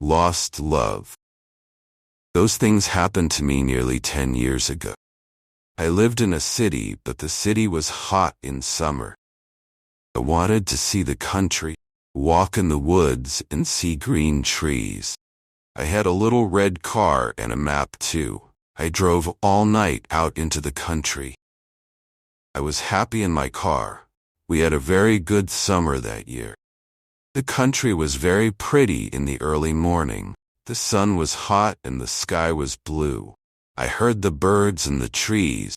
Lost love. Those things happened to me nearly 10 years ago. I lived in a city, but the city was hot in summer. I wanted to see the country, walk in the woods and see green trees. I had a little red car and a map too. I drove all night out into the country. I was happy in my car. We had a very good summer that year. The country was very pretty in the early morning. The sun was hot and the sky was blue. I heard the birds in the trees.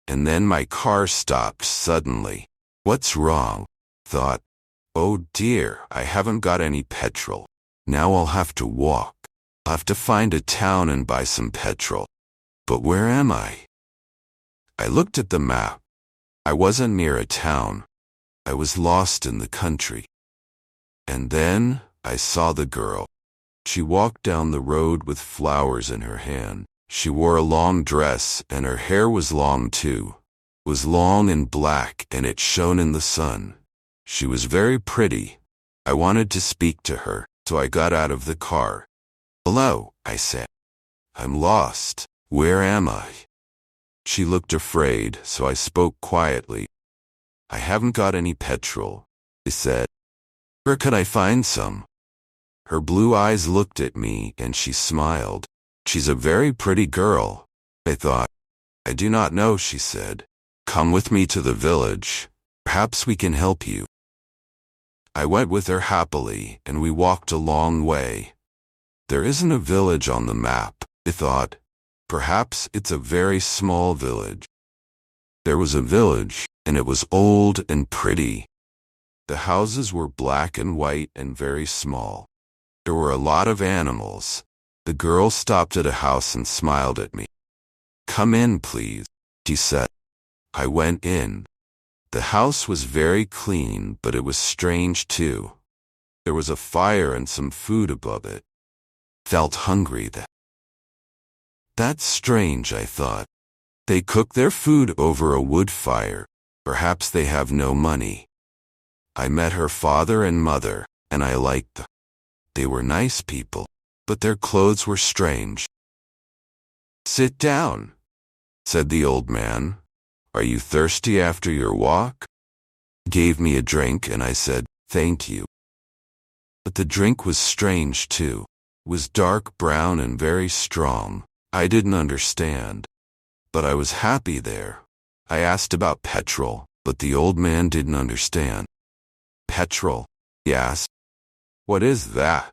And then my car stopped suddenly. What's wrong? Thought. Oh dear, I haven't got any petrol. Now I'll have to walk. I'll have to find a town and buy some petrol. But where am I? I looked at the map. I wasn't near a town. I was lost in the country. And then I saw the girl. She walked down the road with flowers in her hand. She wore a long dress and her hair was long too. It was long and black and it shone in the sun. She was very pretty. I wanted to speak to her, so I got out of the car. Hello, I said. I'm lost. Where am I? She looked afraid, so I spoke quietly. I haven't got any petrol, I said. Where could I find some? Her blue eyes looked at me and she smiled. She's a very pretty girl, I thought. I do not know, she said. Come with me to the village. Perhaps we can help you. I went with her happily and we walked a long way. There isn't a village on the map, I thought. Perhaps it's a very small village. There was a village, and it was old and pretty. The houses were black and white and very small. There were a lot of animals. The girl stopped at a house and smiled at me. Come in, please, she said. I went in. The house was very clean, but it was strange too. There was a fire and some food above it. Felt hungry then. That's strange, I thought. They cook their food over a wood fire. Perhaps they have no money. I met her father and mother, and I liked them. They were nice people, but their clothes were strange. Sit down, said the old man. Are you thirsty after your walk? He gave me a drink and I said, thank you. But the drink was strange too. It was dark brown and very strong. I didn't understand. But I was happy there. I asked about petrol, but the old man didn't understand. Petrol? He asked. What is that?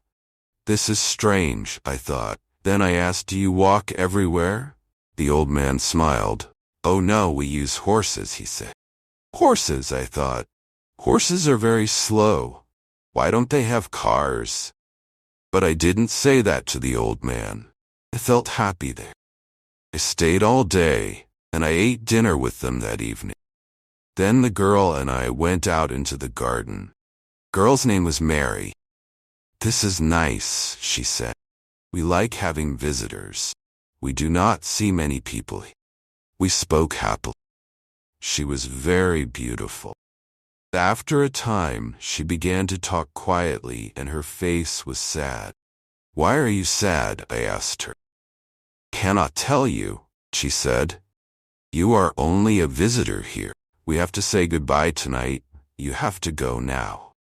This is strange, I thought. Then I asked, do you walk everywhere? The old man smiled. Oh no, we use horses, he said. Horses, I thought. Horses are very slow. Why don't they have cars? But I didn't say that to the old man. I felt happy there. I stayed all day, and I ate dinner with them that evening. Then the girl and I went out into the garden. Girl's name was Mary. This is nice, she said. We like having visitors. We do not see many people here. We spoke happily. She was very beautiful. After a time, she began to talk quietly and her face was sad. Why are you sad? I asked her. Cannot tell you, she said. You are only a visitor here. We have to say goodbye tonight. You have to go now.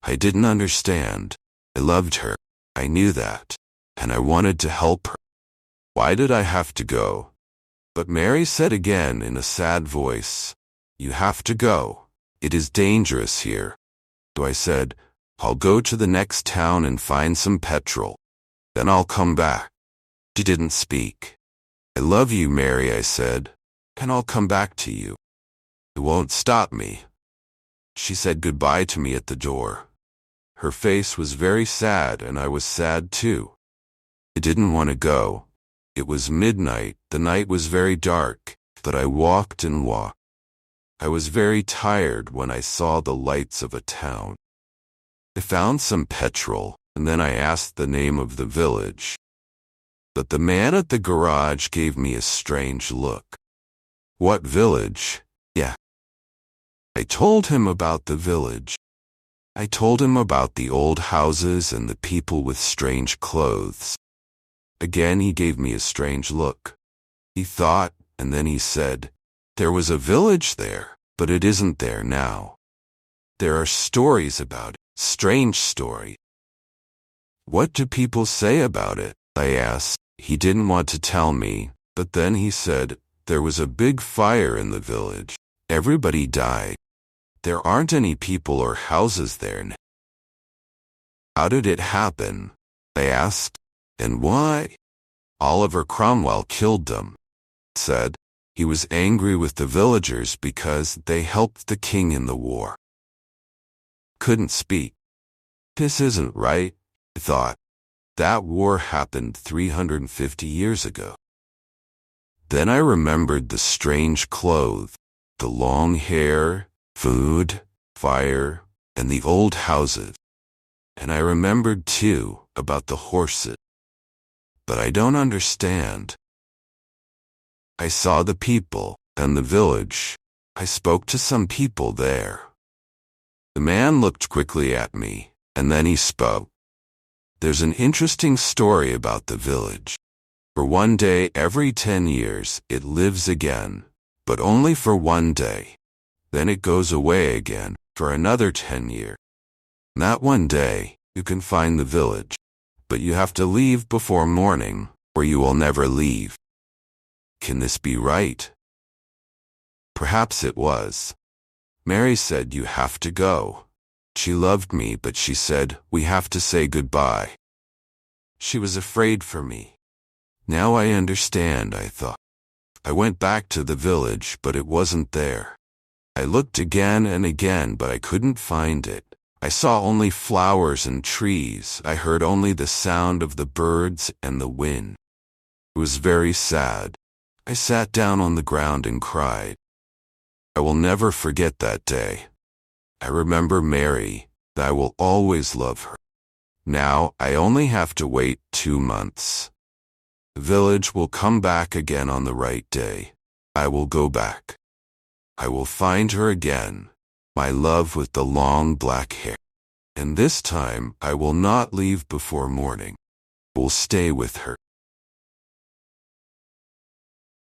I didn't understand. I loved her. I knew that. And I wanted to help her. Why did I have to go? But Mary said again in a sad voice, you have to go. It is dangerous here. So I said, I'll go to the next town and find some petrol. Then I'll come back. She didn't speak. I love you, Mary, I said, and I'll come back to you. It won't stop me. She said goodbye to me at the door. Her face was very sad and I was sad too. I didn't want to go. It was midnight, the night was very dark, but I walked and walked. I was very tired when I saw the lights of a town. I found some petrol, and then I asked the name of the village. But the man at the garage gave me a strange look. What village? Yeah. I told him about the village. I told him about the old houses and the people with strange clothes. Again he gave me a strange look. He thought, and then he said, "There was a village there, but it isn't there now. There are stories about it, strange stories." "What do people say about it?" I asked. He didn't want to tell me, but then he said, "There was a big fire in the village. Everybody died. There aren't any people or houses there now." "How did it happen?" I asked. "And why?" "Oliver Cromwell killed them," said. "He was angry with the villagers because they helped the king in the war." Couldn't speak. This isn't right, I thought. That war happened 350 years ago. Then I remembered the strange clothes, the long hair, food, fire, and the old houses. And I remembered too about the horses. But I don't understand. I saw the people and the village. I spoke to some people there. The man looked quickly at me, and then he spoke. "There's an interesting story about the village. For one day every 10 years it lives again, but only for one day. Then it goes away again for another 10 years. That one day you can find the village, but you have to leave before morning or you will never leave." Can this be right? Perhaps it was. Mary said, "You have to go." She loved me, but she said, "We have to say goodbye." She was afraid for me. Now I understand, I thought. I went back to the village, but it wasn't there. I looked again and again, but I couldn't find it. I saw only flowers and trees. I heard only the sound of the birds and the wind. It was very sad. I sat down on the ground and cried. I will never forget that day. I remember Mary. I will always love her. Now I only have to wait 2 months. The village will come back again on the right day. I will go back. I will find her again, my love with the long black hair. And this time I will not leave before morning. I will stay with her.